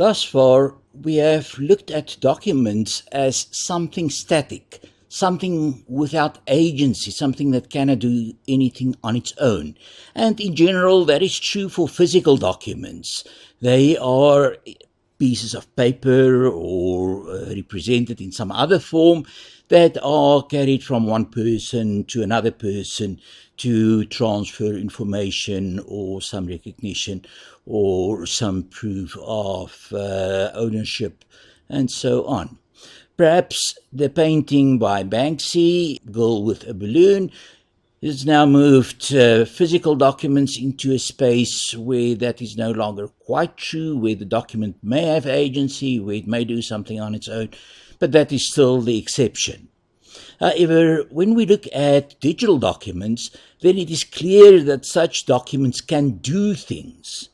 Thus far, we have looked at documents as something static, something without agency, something that cannot do anything on its own. And in general, that is true for physical documents. They are pieces of paper or represented in some other form that are carried from one person to another person to transfer information or some recognition or some proof of ownership and so on. Perhaps the painting by Banksy, Girl with a Balloon, has now moved physical documents into a space where that is no longer quite true, where the document may have agency, where it may do something on its own, but that is still the exception. However, when we look at digital documents, then it is clear that such documents can do things.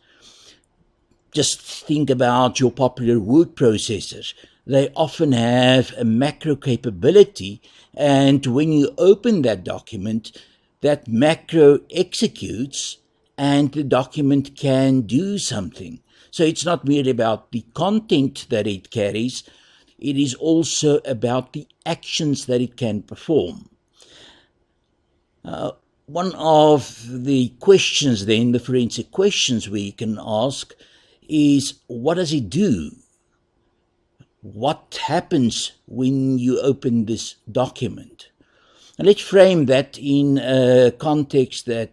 Just think about your popular word processors. They often have a macro capability, and when you open that document, that macro executes and the document can do something. So it's not merely about the content that it carries, it is also about the actions that it can perform. One of the questions then, the forensic questions we can ask is, what does it do? What happens when you open this document? And let's frame that in a context that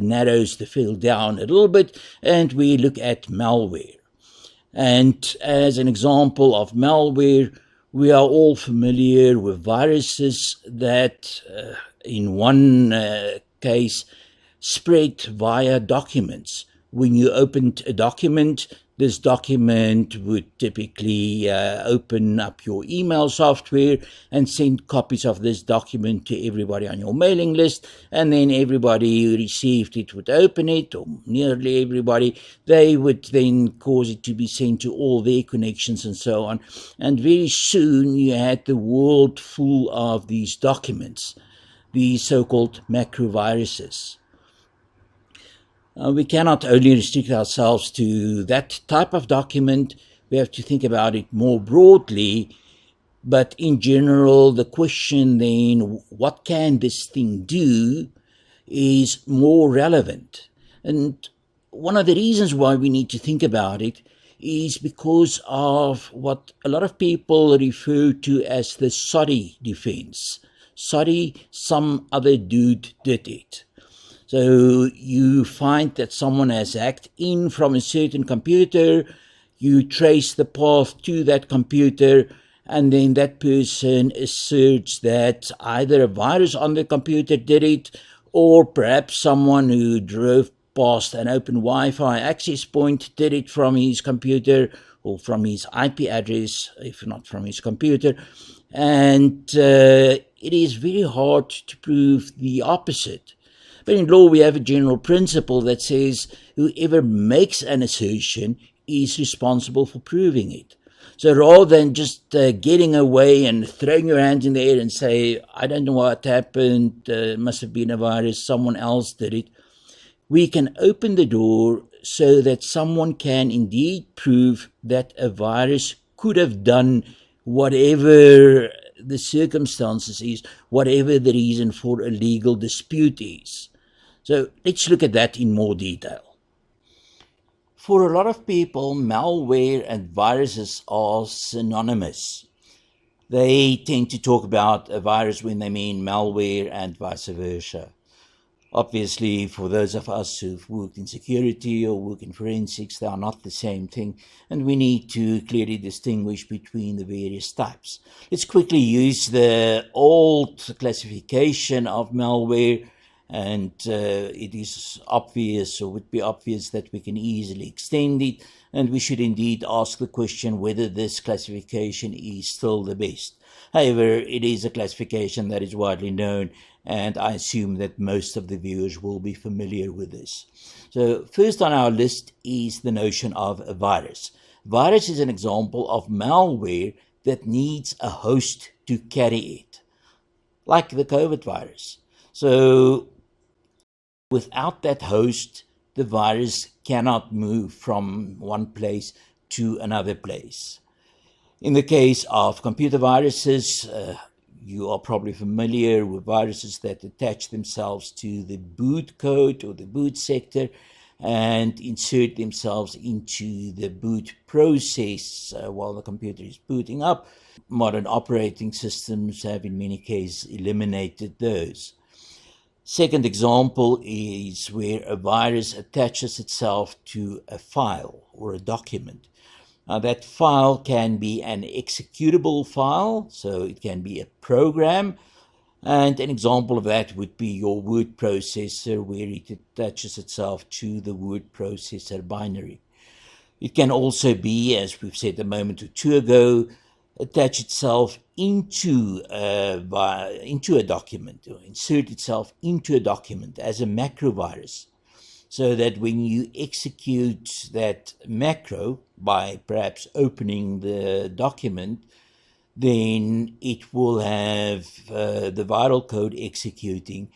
narrows the field down a little bit, and we look at malware. And as an example of malware, we are all familiar with viruses that, in one case, spread via documents. When you opened a document, this document would typically open up your email software and send copies of this document to everybody on your mailing list, and then everybody who received it would open it, or nearly everybody. They would then cause it to be sent to all their connections and so on, and very soon you had the world full of these documents, these so-called macroviruses. We cannot only restrict ourselves to that type of document. We have to think about it more broadly. But in general, the question then, what can this thing do, is more relevant. And one of the reasons why we need to think about it is because of what a lot of people refer to as the SODDI defense. SODDI, some other dude did it. So you find that someone has hacked in from a certain computer, you trace the path to that computer, and then that person asserts that either a virus on the computer did it, or perhaps someone who drove past an open Wi-Fi access point did it from his computer, or from his IP address, if not from his computer. And it is very hard to prove the opposite. But in law, we have a general principle that says whoever makes an assertion is responsible for proving it. So rather than just getting away and throwing your hands in the air and say, I don't know what happened, it must have been a virus, someone else did it, we can open the door so that someone can indeed prove that a virus could have done whatever the circumstances is, whatever the reason for a legal dispute is. So let's look at that in more detail. For a lot of people, malware and viruses are synonymous. They tend to talk about a virus when they mean malware and vice versa. Obviously, for those of us who've worked in security or work in forensics, they are not the same thing, and we need to clearly distinguish between the various types. Let's quickly use the old classification of malware, and it is obvious, or would be obvious, that we can easily extend it, and we should indeed ask the question whether this classification is still the best. However, it is a classification that is widely known, and I assume that most of the viewers will be familiar with this. So first on our list is the notion of a virus. Virus is an example of malware that needs a host to carry it, like the COVID virus. So without that host, the virus cannot move from one place to another place. In the case of computer viruses, you are probably familiar with viruses that attach themselves to the boot code or the boot sector and insert themselves into the boot process while the computer is booting up. Modern operating systems have in many cases eliminated those. Second example is where a virus attaches itself to a file or a document. Now, that file can be an executable file, so it can be a program, and an example of that would be your word processor, where it attaches itself to the word processor binary. It can also be, as we've said a moment or two ago, attach itself into a document, or insert itself into a document as a macro virus, so that when you execute that macro by perhaps opening the document, then it will have the viral code executing,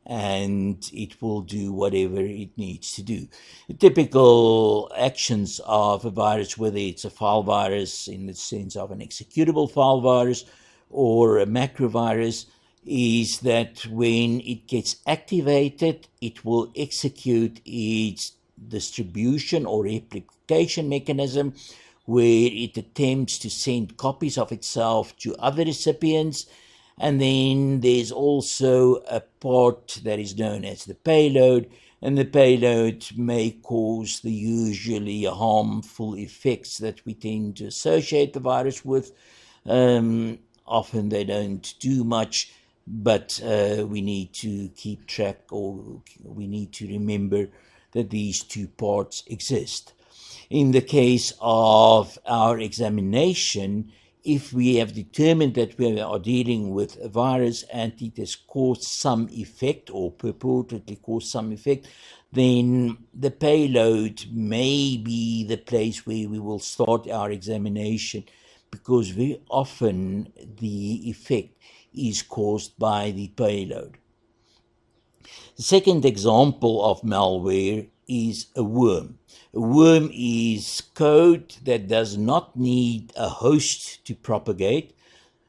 and it will do whatever it needs to do. The typical actions of a virus, whether it's a file virus in the sense of an executable file virus or a macro virus, is that when it gets activated, it will execute its distribution or replication mechanism, where it attempts to send copies of itself to other recipients. And then there's also a part that is known as the payload, and the payload may cause the usually harmful effects that we tend to associate the virus with. Often they don't do much, but we need to keep track, or we need to remember that these two parts exist. In the case of our examination, if we have determined that we are dealing with a virus and it has caused some effect or purportedly caused some effect, then the payload may be the place where we will start our examination, because very often the effect is caused by the payload. The second example of malware is a worm. A worm is code that does not need a host to propagate.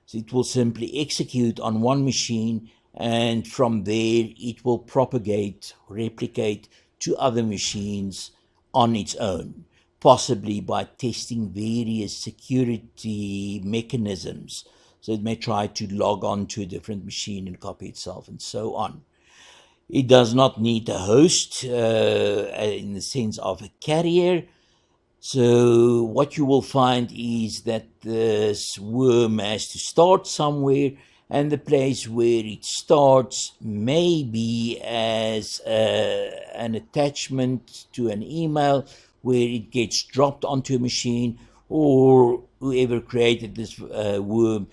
So it will simply execute on one machine, and from there it will propagate, replicate to other machines on its own, possibly by testing various security mechanisms. So it may try to log on to a different machine and copy itself and so on. It does not need a host in the sense of a carrier. So what you will find is that this worm has to start somewhere, and the place where it starts may be as an attachment to an email where it gets dropped onto a machine, or whoever created this worm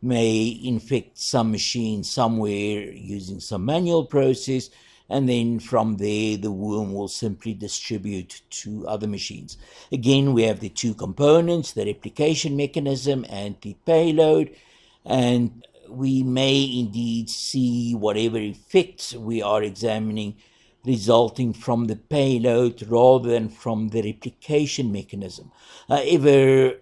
may infect some machine somewhere using some manual process, and then from there the worm will simply distribute to other machines. Again, we have the two components, the replication mechanism and the payload, and we may indeed see whatever effects we are examining resulting from the payload rather than from the replication mechanism. However,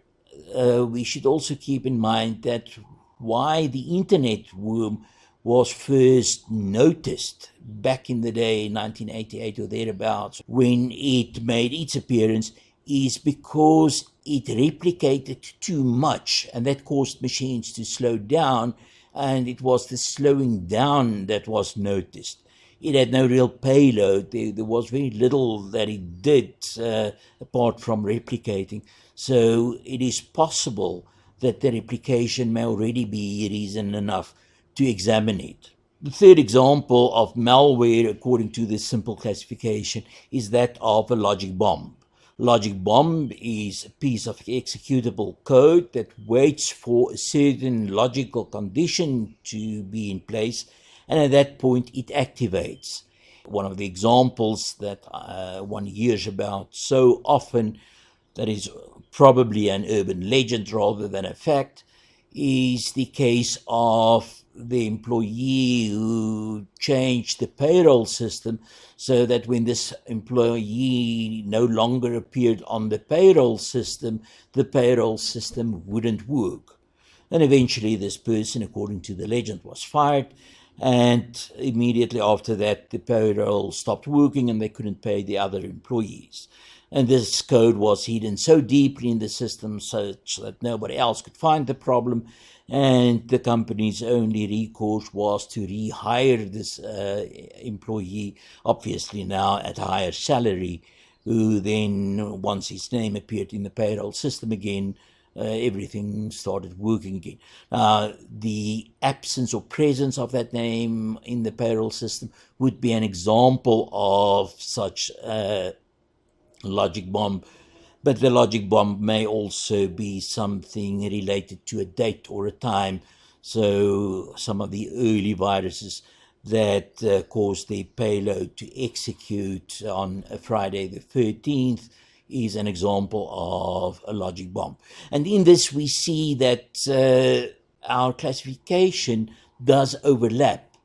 we should also keep in mind that why the internet worm was first noticed back in the day, 1988 or thereabouts, when it made its appearance, is because it replicated too much, and that caused machines to slow down, and it was the slowing down that was noticed. It had no real payload. There was very little that it did apart from replicating. So it is possible that the replication may already be reason enough to examine it. The third example of malware, according to this simple classification, is that of a logic bomb. Logic bomb is a piece of executable code that waits for a certain logical condition to be in place, and at that point it activates. One of the examples that one hears about so often, that is probably an urban legend rather than a fact, is the case of the employee who changed the payroll system so that when this employee no longer appeared on the payroll system wouldn't work. And eventually this person, according to the legend, was fired. And immediately after that, the payroll stopped working and they couldn't pay the other employees. And this code was hidden so deeply in the system such that nobody else could find the problem. And the company's only recourse was to rehire this employee, obviously now at a higher salary, who then, once his name appeared in the payroll system again, everything started working again. The absence or presence of that name in the payroll system would be an example of such a logic bomb, but the logic bomb may also be something related to a date or a time. So some of the early viruses that caused the payload to execute on a Friday the 13th is an example of a logic bomb. And in this we see that our classification does overlap,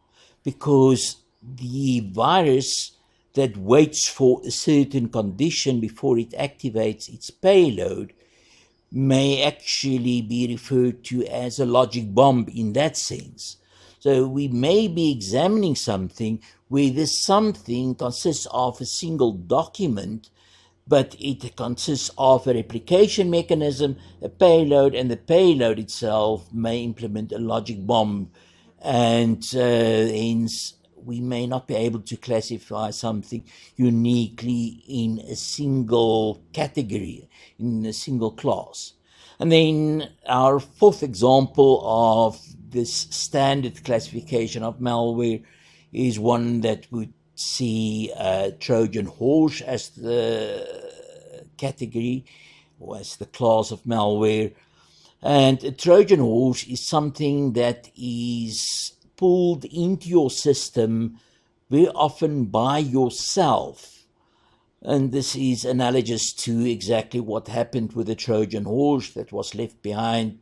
because the virus that waits for a certain condition before it activates its payload may actually be referred to as a logic bomb in that sense. So we may be examining something where this something consists of a single document, but it consists of a replication mechanism, a payload, and the payload itself may implement a logic bomb, and hence we may not be able to classify something uniquely in a single category, in a single class. And then our fourth example of this standard classification of malware is one that would see Trojan horse as the category or as the class of malware. And a Trojan horse is something that is pulled into your system very often by yourself. And this is analogous to exactly what happened with the Trojan horse that was left behind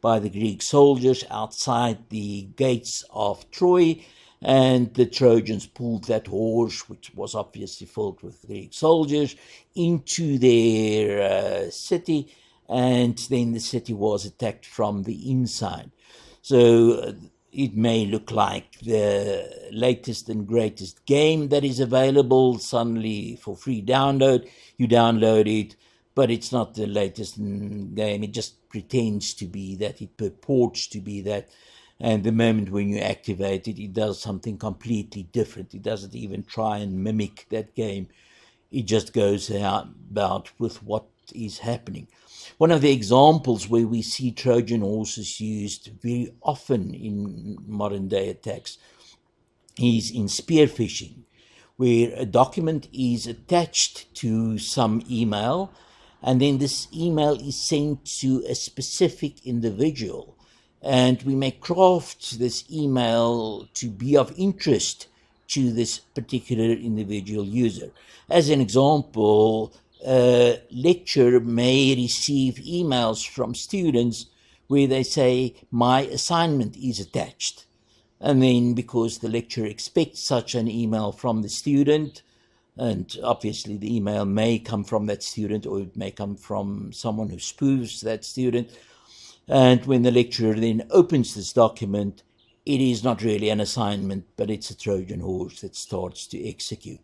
by the Greek soldiers outside the gates of Troy. And the Trojans pulled that horse, which was obviously filled with Greek soldiers, into their city, and then the city was attacked from the inside. So it may look like the latest and greatest game that is available suddenly for free download. You download it, but it's not the latest game. It just pretends to be that, it purports to be that. And the moment when you activate it, it does something completely different. It doesn't even try and mimic that game. It just goes about with what is happening. One of the examples where we see Trojan horses used very often in modern day attacks is in spearfishing, where a document is attached to some email, and then this email is sent to a specific individual. And we may craft this email to be of interest to this particular individual user. As an example, a lecturer may receive emails from students where they say, "My assignment is attached." And then because the lecturer expects such an email from the student, and obviously the email may come from that student or it may come from someone who spoofs that student, and when the lecturer then opens this document, it is not really an assignment, but it's a Trojan horse that starts to execute.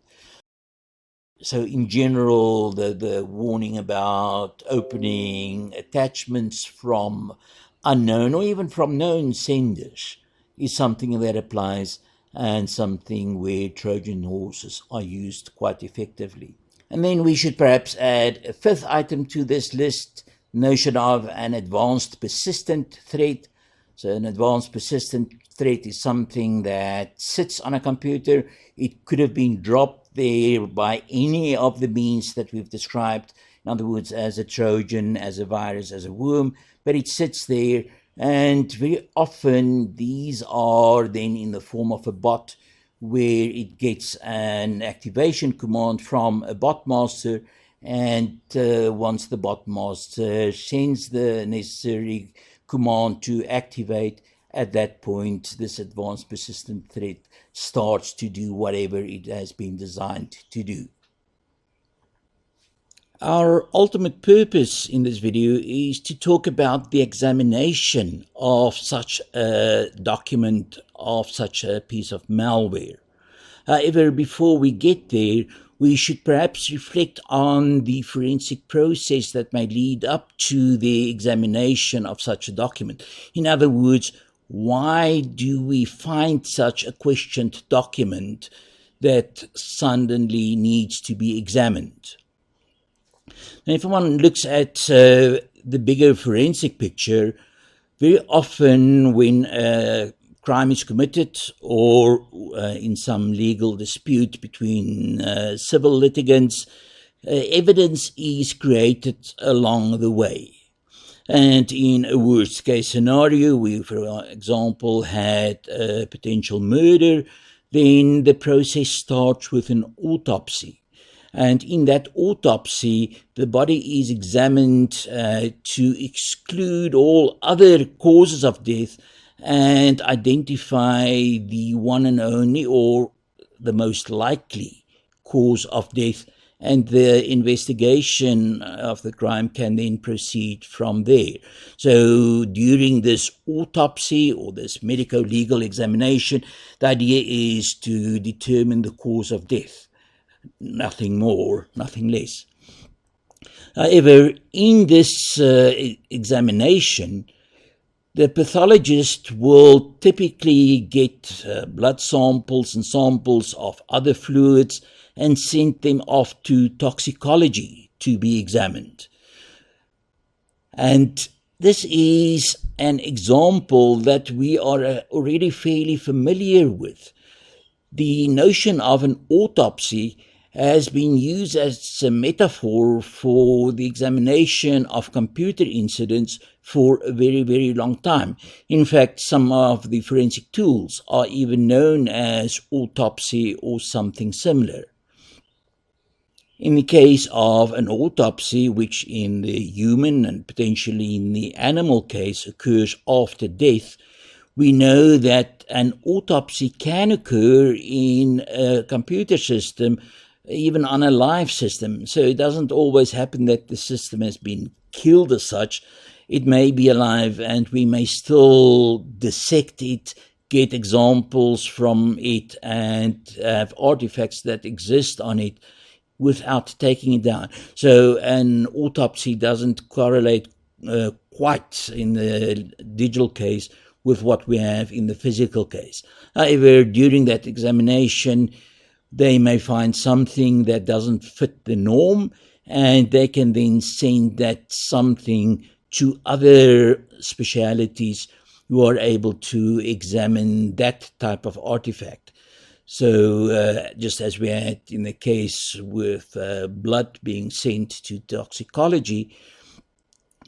So in general, the warning about opening attachments from unknown or even from known senders is something that applies, and something where Trojan horses are used quite effectively. And then we should perhaps add a fifth item to this list, notion of an advanced persistent threat. So an advanced persistent threat is something that sits on a computer. It could have been dropped there by any of the means that we've described, in other words, as a Trojan, as a virus, as a worm, but it sits there, and very often these are then in the form of a bot, where it gets an activation command from a bot master, and once the bot master sends the necessary command to activate, at that point, this advanced persistent threat starts to do whatever it has been designed to do. Our ultimate purpose in this video is to talk about the examination of such a document, of such a piece of malware. However, before we get there, we should perhaps reflect on the forensic process that may lead up to the examination of such a document. In other words, why do we find such a questioned document that suddenly needs to be examined? And if one looks at the bigger forensic picture, very often when a crime is committed or in some legal dispute between civil litigants, evidence is created along the way. And in a worst case scenario, we, for example, had a potential murder, then the process starts with an autopsy. And in that autopsy, the body is examined to exclude all other causes of death and identify the one and only or the most likely cause of death. And the investigation of the crime can then proceed from there. So during this autopsy or this medico-legal examination, the idea is to determine the cause of death. Nothing more, nothing less. However, in this examination, the pathologist will typically get blood samples and samples of other fluids and send them off to toxicology to be examined. And this is an example that we are already fairly familiar with. The notion of an autopsy has been used as a metaphor for the examination of computer incidents for a very, very long time. In fact, some of the forensic tools are even known as autopsy or something similar. In the case of an autopsy, which in the human and potentially in the animal case occurs after death, we know that an autopsy can occur in a computer system, even on a live system. So it doesn't always happen that the system has been killed as such. It may be alive and we may still dissect it, get examples from it, and have artifacts that exist on it without taking it down. So an autopsy doesn't correlate quite in the digital case with what we have in the physical case. However, during that examination, they may find something that doesn't fit the norm, and they can then send that something to other specialities who are able to examine that type of artifact. So just as we had in the case with blood being sent to toxicology,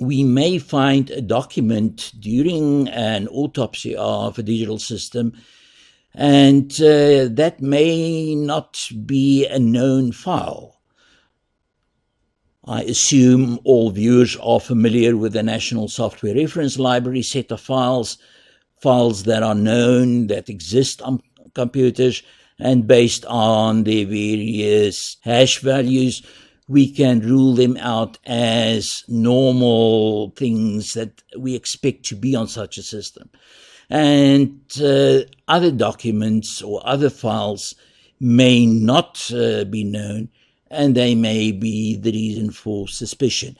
we may find a document during an autopsy of a digital system, and that may not be a known file. I assume all viewers are familiar with the National Software Reference Library set of files that are known, that exist on computers, and based on their various hash values, we can rule them out as normal things that we expect to be on such a system. And other documents or other files may not be known, and they may be the reason for suspicion.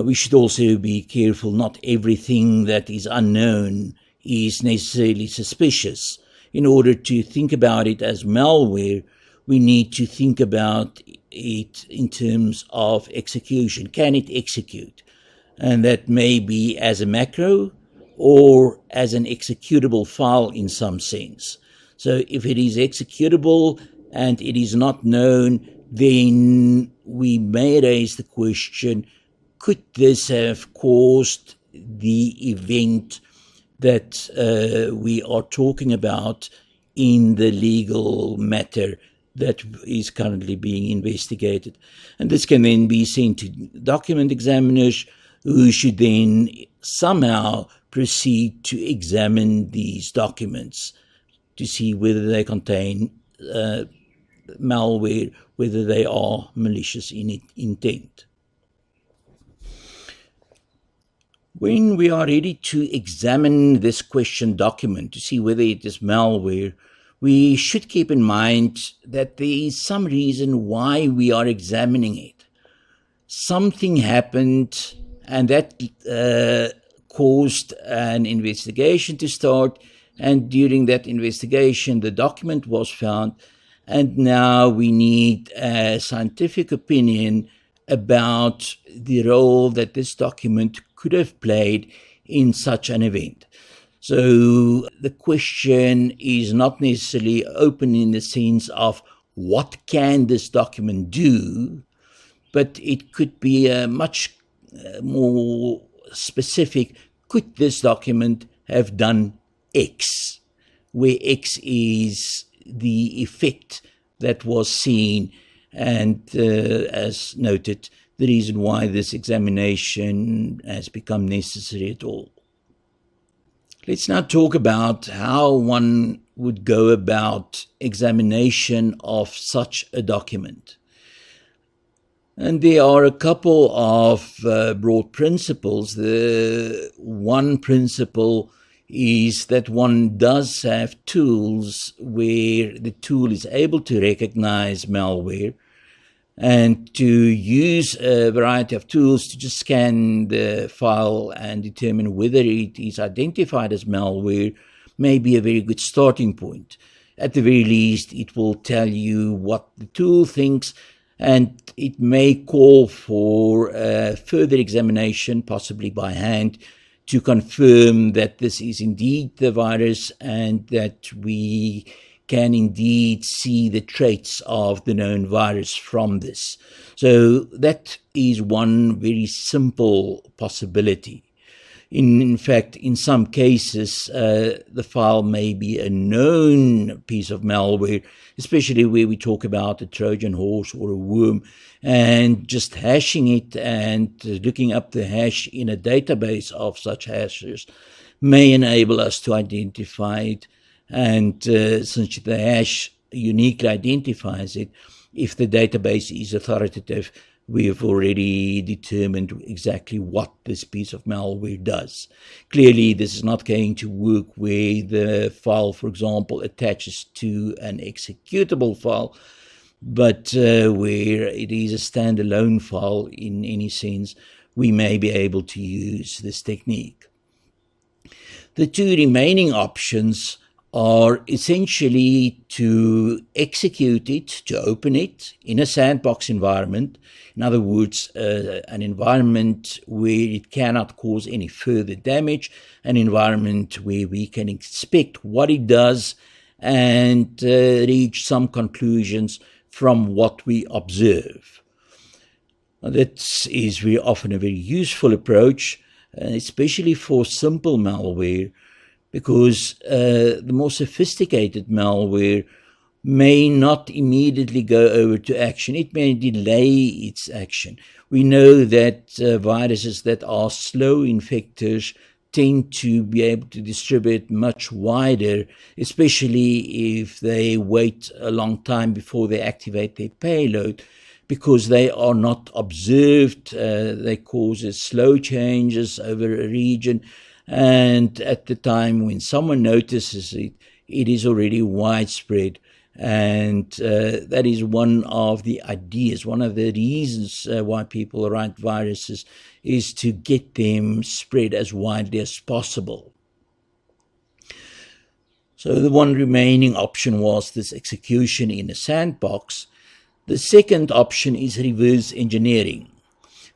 We should also be careful. Not everything that is unknown is necessarily suspicious. In order to think about it as malware, we need to think about it in terms of execution. Can it execute? And that may be as a macro or as an executable file in some sense. So if it is executable and it is not known, then we may raise the question, could this have caused the event that we are talking about in the legal matter that is currently being investigated? And this can then be sent to document examiners, who should then somehow proceed to examine these documents to see whether they contain malware, whether they are malicious in intent. When we are ready to examine this question document to see whether it is malware, we should keep in mind that there is some reason why we are examining it. Something happened, and that caused an investigation to start, and during that investigation the document was found, and now we need a scientific opinion about the role that this document could have played in such an event. So the question is not necessarily open in the sense of what can this document do, but it could be a much more specific, could this document have done X, where X is the effect that was seen, and as noted, the reason why this examination has become necessary at all. Let's now talk about how one would go about examination of such a document. And there are a couple of broad principles. The one principle is that one does have tools where the tool is able to recognize malware, and to use a variety of tools to just scan the file and determine whether it is identified as malware may be a very good starting point. At the very least, it will tell you what the tool thinks, and it may call for further examination, possibly by hand, to confirm that this is indeed the virus and that we can indeed see the traits of the known virus from this. So that is one very simple possibility. In fact, in some cases, the file may be a known piece of malware, especially where we talk about a Trojan horse or a worm, and just hashing it and looking up the hash in a database of such hashes may enable us to identify it. And since the hash uniquely identifies it, if the database is authoritative, we have already determined exactly what this piece of malware does. Clearly, this is not going to work where the file, for example, attaches to an executable file, but where it is a standalone file in any sense, we may be able to use this technique. The two remaining options are essentially to execute it, to open it in a sandbox environment. In other words, an environment where it cannot cause any further damage, an environment where we can inspect what it does and reach some conclusions from what we observe. Now, that is very often a very useful approach, especially for simple malware, because the more sophisticated malware may not immediately go over to action. It may delay its action. We know that viruses that are slow infectors tend to be able to distribute much wider, especially if they wait a long time before they activate their payload, because they are not observed. They cause slow changes over a region, and at the time when someone notices it, it is already widespread. And that is one of the ideas, one of the reasons why people write viruses, is to get them spread as widely as possible. So the one remaining option was this execution in a sandbox. The second option is reverse engineering.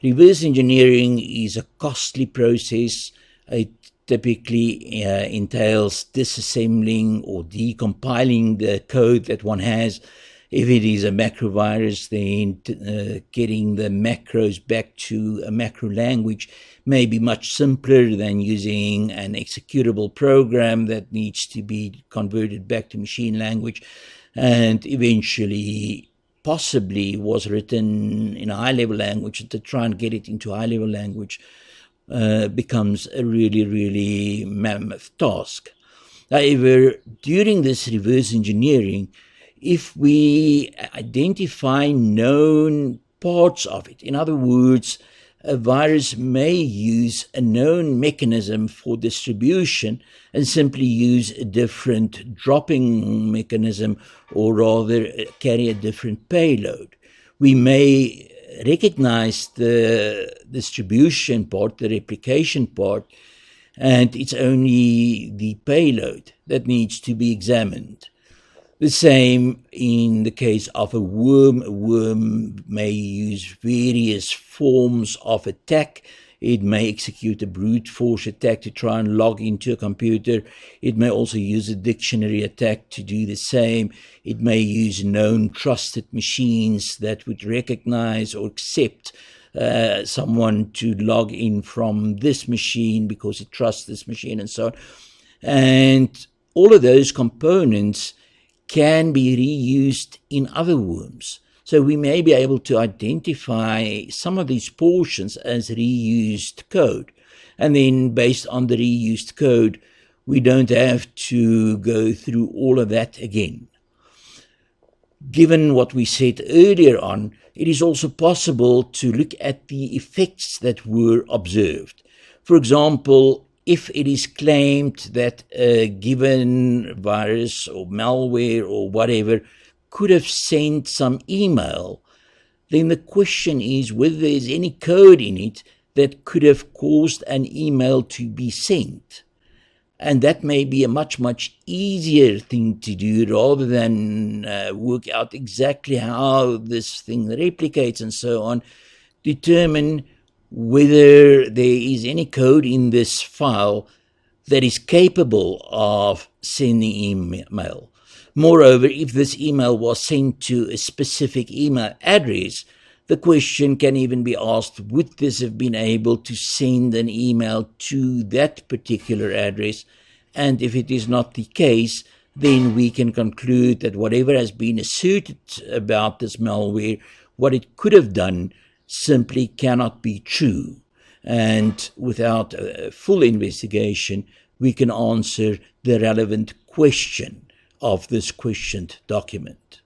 Reverse engineering is a costly process. It typically entails disassembling or decompiling the code that one has. If it is a macro virus, then getting the macros back to a macro language may be much simpler than using an executable program that needs to be converted back to machine language and eventually possibly was written in a high-level language. To try and get it into high-level language becomes a really, really mammoth task. However, during this reverse engineering, if we identify known parts of it, in other words, a virus may use a known mechanism for distribution and simply use a different dropping mechanism, or rather carry a different payload. We may recognize the distribution part, the replication part, and it's only the payload that needs to be examined. The same in the case of a worm. A worm may use various forms of attack. It may execute a brute force attack to try and log into a computer. It may also use a dictionary attack to do the same. It may use known trusted machines that would recognize or accept someone to log in from this machine because it trusts this machine, and so on. And all of those components can be reused in other worms. So we may be able to identify some of these portions as reused code. And then based on the reused code, we don't have to go through all of that again. Given what we said earlier on, it is also possible to look at the effects that were observed. For example, if it is claimed that a given virus or malware or whatever could have sent some email, then the question is whether there's any code in it that could have caused an email to be sent. And that may be a much, much easier thing to do rather than work out exactly how this thing replicates and so on. Determine whether there is any code in this file that is capable of sending email. Moreover, if this email was sent to a specific email address, the question can even be asked, would this have been able to send an email to that particular address? And if it is not the case, then we can conclude that whatever has been asserted about this malware, what it could have done, simply cannot be true. And without a full investigation, we can answer the relevant question of this questioned document.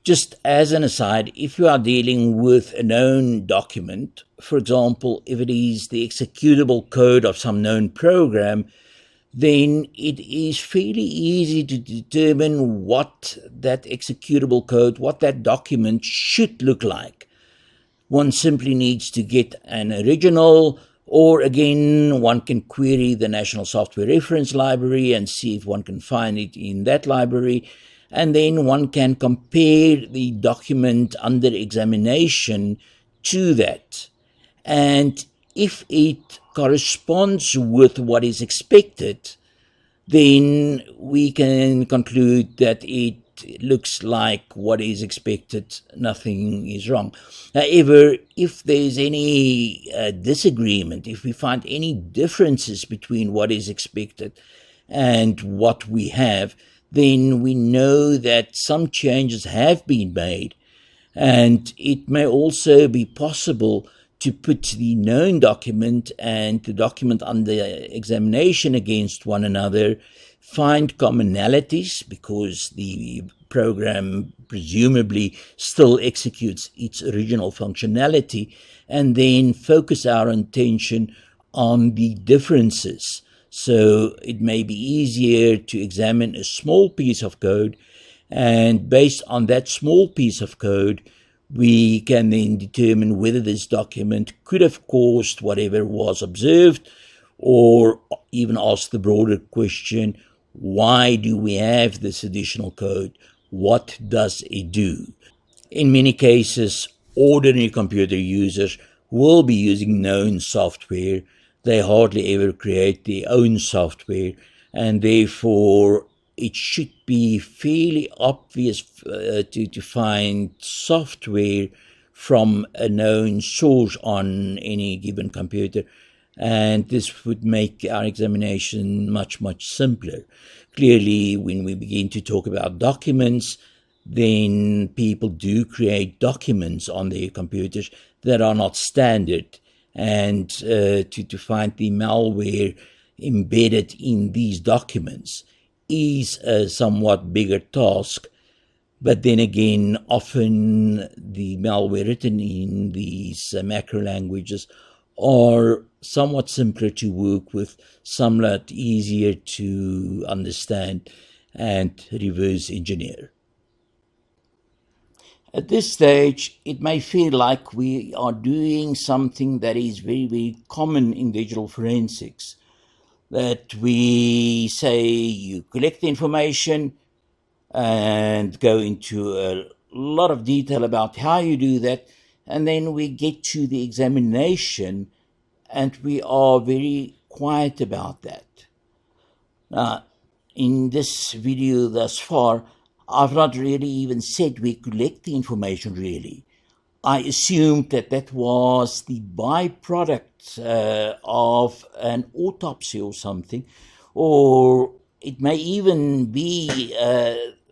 Just as an aside, if you are dealing with a known document, for example, if it is the executable code of some known program, then it is fairly easy to determine what that executable code, what that document should look like. One simply needs to get an original, or again, one can query the National Software Reference Library and see if one can find it in that library. And then one can compare the document under examination to that. And if it corresponds with what is expected, then we can conclude that it looks like what is expected, nothing is wrong. However, if there's any disagreement, if we find any differences between what is expected and what we have, then we know that some changes have been made, and it may also be possible to put the known document and the document under examination against one another, find commonalities because the program presumably still executes its original functionality, and then focus our attention on the differences. So it may be easier to examine a small piece of code, and based on that small piece of code, we can then determine whether this document could have caused whatever was observed, or even ask the broader question, why do we have this additional code? What does it do? In many cases, ordinary computer users will be using known software. They hardly ever create their own software, and therefore it should be fairly obvious to find software from a known source on any given computer, and this would make our examination much, much simpler. Clearly, when we begin to talk about documents, then people do create documents on their computers that are not standard, and to find the malware embedded in these documents is a somewhat bigger task. But then again, often the malware written in these macro languages are somewhat simpler to work with, somewhat easier to understand and reverse engineer. At this stage, it may feel like we are doing something that is very, very common in digital forensics. That we say you collect the information and go into a lot of detail about how you do that, and then we get to the examination and we are very quiet about that. In this video thus far, I've not really even said we collect the information really. I assumed that that was the byproduct of an autopsy or something, or it may even be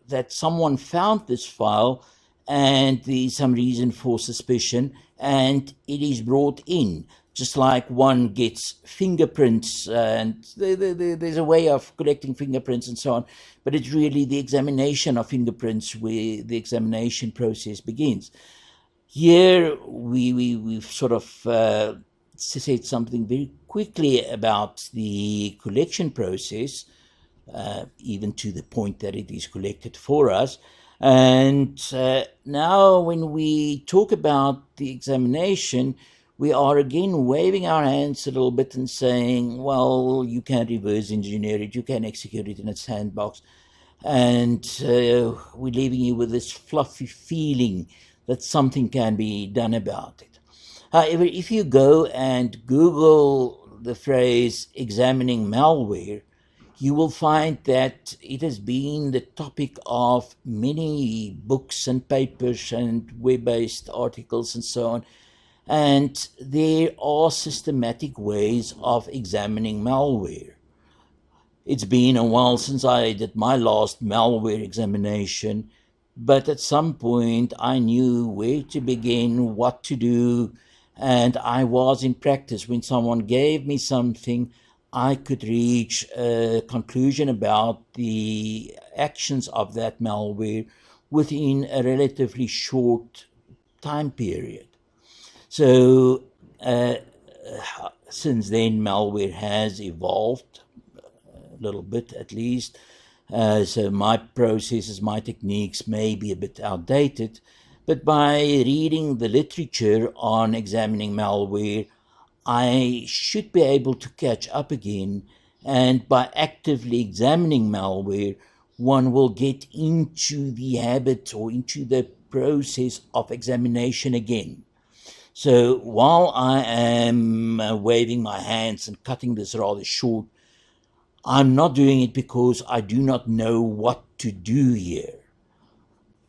that someone found this file and there's some reason for suspicion and it is brought in. Just like one gets fingerprints, and there's a way of collecting fingerprints and so on, but it's really the examination of fingerprints where the examination process begins. Here we've sort of said something very quickly about the collection process, even to the point that it is collected for us. And now when we talk about the examination, we are again waving our hands a little bit and saying, well, you can reverse engineer it, you can execute it in a sandbox. And we're leaving you with this fluffy feeling that something can be done about it. However, if you go and Google the phrase examining malware, you will find that it has been the topic of many books and papers and web-based articles and so on. And there are systematic ways of examining malware. It's been a while since I did my last malware examination, but at some point I knew where to begin, what to do, and I was in practice. When someone gave me something, I could reach a conclusion about the actions of that malware within a relatively short time period. So since then, malware has evolved a little bit at least. So my processes, my techniques may be a bit outdated, but by reading the literature on examining malware, I should be able to catch up again. And by actively examining malware, one will get into the habit or into the process of examination again. So while I am waving my hands and cutting this rather short, I'm not doing it because I do not know what to do here.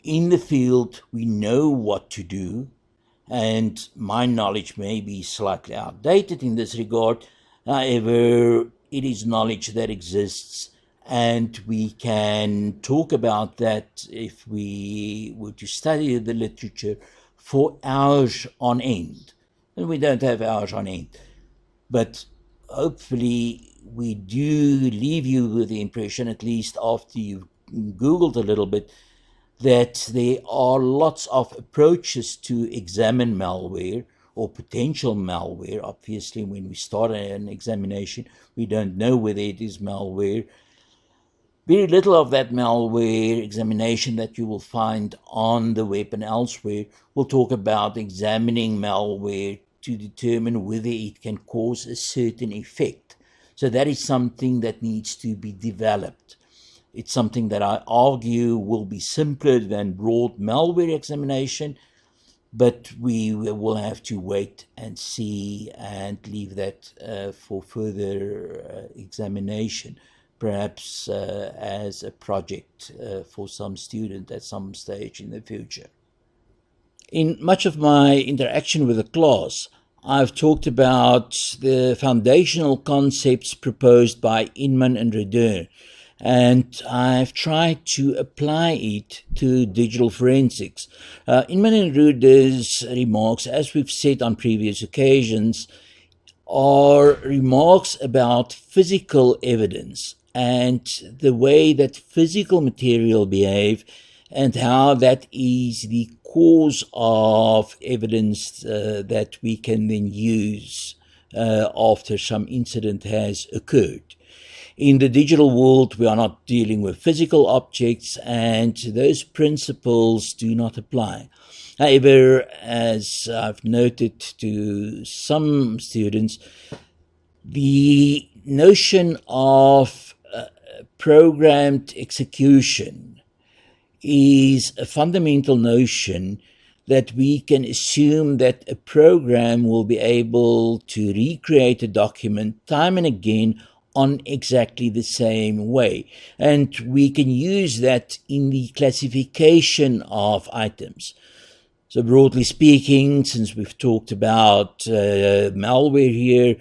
In the field, we know what to do, and my knowledge may be slightly outdated in this regard. However, it is knowledge that exists, and we can talk about that if we were to study the literature for hours on end. And we don't have hours on end. But hopefully we do leave you with the impression, at least after you've Googled a little bit, that there are lots of approaches to examine malware or potential malware. Obviously, when we start an examination, we don't know whether it is malware. Very little of that malware examination that you will find on the web and elsewhere will talk about examining malware to determine whether it can cause a certain effect. So that is something that needs to be developed. It's something that I argue will be simpler than broad malware examination, but we will have to wait and see and leave that for further examination, perhaps as a project for some student at some stage in the future. In much of my interaction with the class, I've talked about the foundational concepts proposed by Inman and Redern, and I've tried to apply it to digital forensics. Inman and Redern's remarks, as we've said on previous occasions, are remarks about physical evidence and the way that physical material behave and how that is the cause of evidence that we can then use after some incident has occurred. In the digital world, we are not dealing with physical objects, and those principles do not apply. However, as I've noted to some students, the notion of programmed execution is a fundamental notion that we can assume that a program will be able to recreate a document time and again on exactly the same way. And we can use that in the classification of items. So broadly speaking, since we've talked about malware here,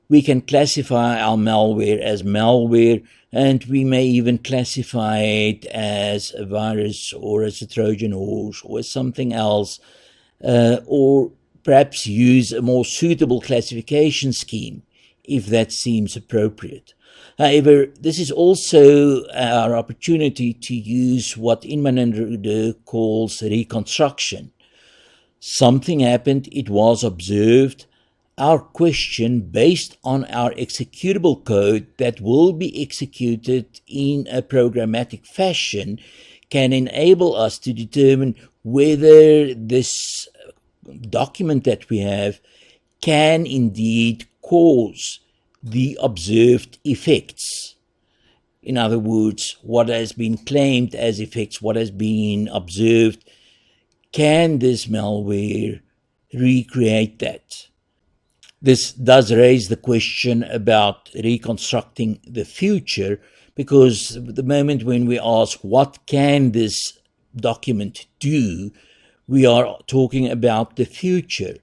we can classify our malware as malware, and we may even classify it as a virus or as a Trojan horse or as something else, or perhaps use a more suitable classification scheme if that seems appropriate. However, this is also our opportunity to use what Inman and Rude calls reconstruction. Something happened, it was observed. Our question, based on our executable code that will be executed in a programmatic fashion, can enable us to determine whether this document that we have can indeed cause the observed effects. In other words, what has been claimed as effects, what has been observed, can this malware recreate that? This does raise the question about reconstructing the future, because the moment when we ask what can this document do, we are talking about the future.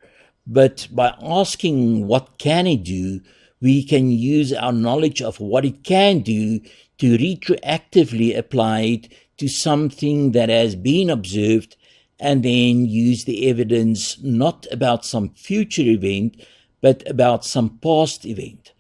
But by asking what can it do, we can use our knowledge of what it can do to retroactively apply it to something that has been observed, and then use the evidence not about some future event, but about some past event.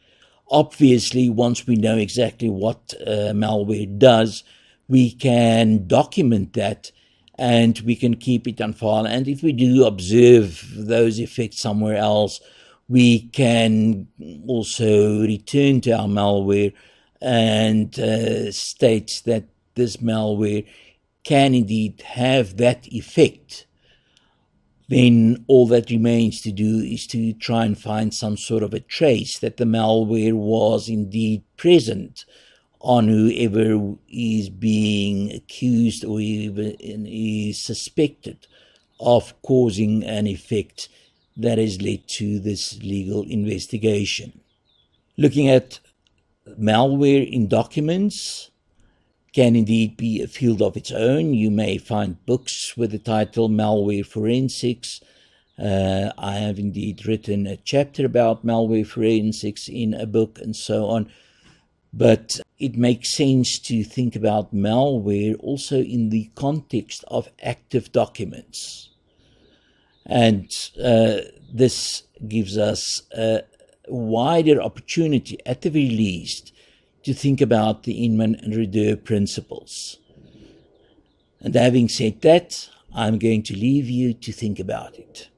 Obviously, once we know exactly what malware does, we can document that and we can keep it on file. And if we do observe those effects somewhere else, we can also return to our malware and state that this malware can indeed have that effect. Then all that remains to do is to try and find some sort of a trace that the malware was indeed present on whoever is being accused or even is suspected of causing an effect that has led to this legal investigation. Looking at malware in documents can indeed be a field of its own. You may find books with the title Malware Forensics. I have indeed written a chapter about malware forensics in a book and so on. But it makes sense to think about malware also in the context of active documents. And this gives us a wider opportunity, at the very least, to think about the Inman and Rude principles. And having said that, I'm going to leave you to think about it.